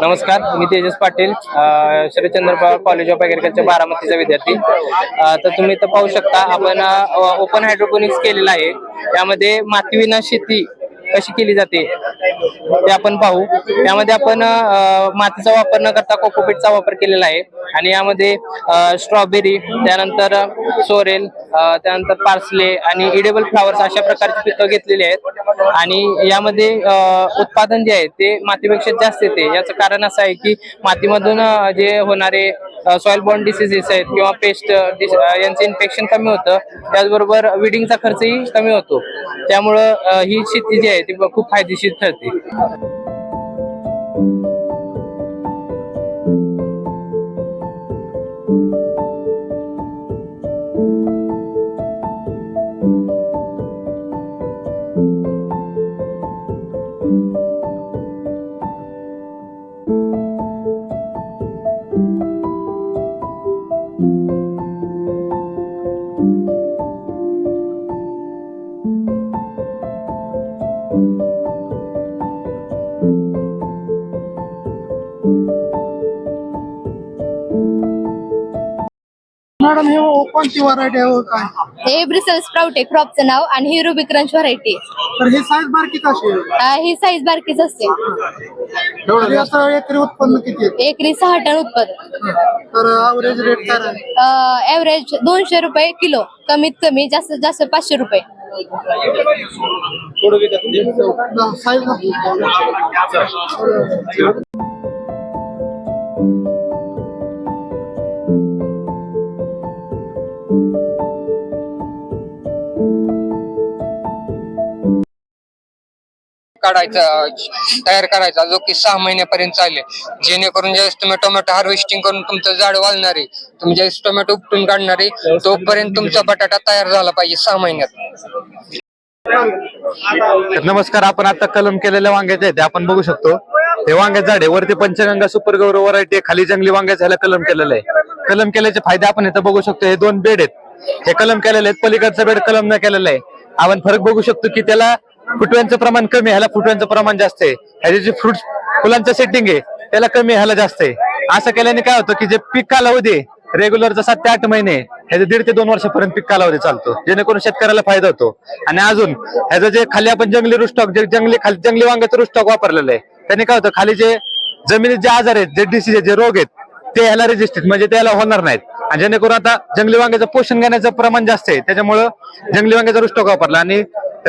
नमस्कार, मी Tejas Patil, Sharadchandra Pawar college of agriculture बारामतीचा विद्यार्थी. तर तुम्ही इथं पाहू शकता, आपण ओपन हायड्रोपोनिक्स केलेला आहे. त्यामध्ये मातीविना शेती कशी केली जाते ते आपण पाहू. त्यामध्ये आपण मातीचा वापर न करता कोकोपीटचा वापर केलेला आहे आणि यामध्ये स्ट्रॉबेरी, त्यानंतर सोरेल, त्यानंतर पार्सले आणि इडेबल फ्लावर्स अशा प्रकारची पिकं घेतलेली आहेत. आणि यामध्ये उत्पादन जे आहे ते मातीपेक्षा जास्त येते. याचं कारण असं आहे की मातीमधून जे होणारे सॉइल बॉर्न डिसीजेस आहेत किंवा पेस्ट यांचं इन्फेक्शन कमी होतं. त्याचबरोबर विडिंगचा खर्चही कमी होतो. त्यामुळं ही शेती जी आहे ती खूप फायदेशीर ठरते. मॅडम हे कोणती व्हरायटी आहे काय? हे ब्रिसल स्प्राउट आहे क्रॉपचं नाव आणि ही रुबी क्रंच व्हरायटी. तर ही साईज बारकी कशी आहे? ही साईज बारकीच असते. याचं एकरी उत्पन्न किती आहे? एकरी 6 टन उत्पादन. तर ॲव्हरेज रेट काय आहे? ॲव्हरेज 200 रुपये किलो, कमीत कमी जास्तीत जास्त 500 रुपये. साईज काढायचा, तयार करायचा, जो की 6 महिन्यापर्यंत चालेल. जेणेकरून ज्यावेळेस तुम्ही टोमॅटो हार्वेस्टिंग करून तुमचं झाड वाळणार आहे, तुम्ही ज्यावेळेस टोमॅटो उपटून काढणार आहे तोपर्यंत तुमचा बटाटा तयार झाला पाहिजे 6 महिन्यात. नमस्कार, आपण आता कलम केलेल्या वांग्याचे आहे ते आपण बघू शकतो. हे वांग्याचं झाड आहे, वरती पंचगंगा सुपर गौरव व्हरायटी आहे, खाली जंगली वांग्याचं ह्याला कलम केलेलं आहे. कलम केल्याचे फायदे आपण इथं बघू शकतो. हे 2 बेड आहेत, हे कलम केलेले आहेत. पलीकडचा बेड कलम न केलेला आहे. आपण फरक बघू शकतो की त्याला फुटव्यांचं प्रमाण कमी, ह्याला फुटव्यांचं प्रमाण जास्त आहे. ह्याचे जे फुलांचं सेटिंग आहे त्याला कमी, ह्याला जास्त आहे. असं केल्याने काय होतं की जे पीक कालावधी रेग्युलरचा 7 ते 8 महिने, ह्याचं 1.5 ते 2 वर्षापर्यंत पीक कालावधी चालतो, जेणेकरून शेतकऱ्याला फायदा होतो. आणि अजून ह्याचं जे खाली आपण जंगली रुस्टॉक, जे जंगली वांग्याचं रुस्टॉक वापरलेलं आहे, त्याने काय होतं, खाली जे जमिनीत जे आजार आहेत, जे डिसीज आहेत, जे रोग आहेत, ते ह्याला रेजिस्टेड म्हणजे त्याला होणार नाहीत. आणि जेणेकरून आता जंगली वांग्याचं पोषण घेण्याचं प्रमाण जास्त आहे, त्याच्यामुळं जंगली वांग्याचा रुस्टॉक वापरला. आणि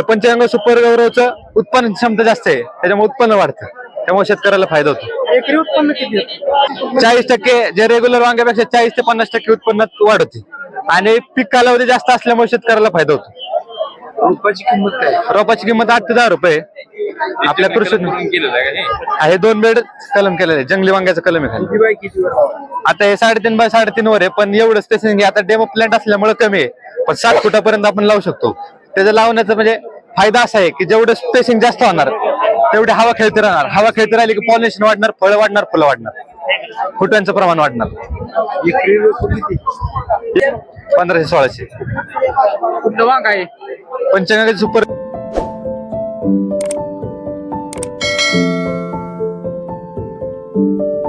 पंचगंगा सुपर गौरवचं उत्पन्न क्षमता जास्त आहे, त्याच्यामुळे उत्पन्न वाढतं, त्यामुळे शेतकऱ्याला फायदा होतो. एकरी उत्पन्न किती आहे? 40% जे रेग्युलर वांग्यापेक्षा 40 ते 50% उत्पन्नात वाढ होते. आणि पीक कालावधी जास्त असल्यामुळे शेतकऱ्याला फायदा होतो. रोपाची किंमत काय? रोपाची किंमत 8 ते 10 रुपये आपल्या कृषी आहे. 2 बेड कलम केलेले, जंगली वांग्याचं कलम आहे खाली. आता हे 3.5 बाय 3.5 वर आहे, पण एवढं स्पेसिंग आता डेमो प्लांट असल्यामुळे कमी आहे, पण 7 फुटापर्यंत आपण लावू शकतो. त्याचं लावण्याचा म्हणजे फायदा असा आहे की जेवढं स्पेसिंग जास्त होणार तेवढी हवा खेळती राहणार. हवा खेळती राहिली की पॉलिनेशन वाढणार, फळं वाढणार, फुलं वाढणार, फुटांचं प्रमाण वाढणार. 1500-1600 कुठलं वांग आहे? पंचगंगा सुपर. Thank you.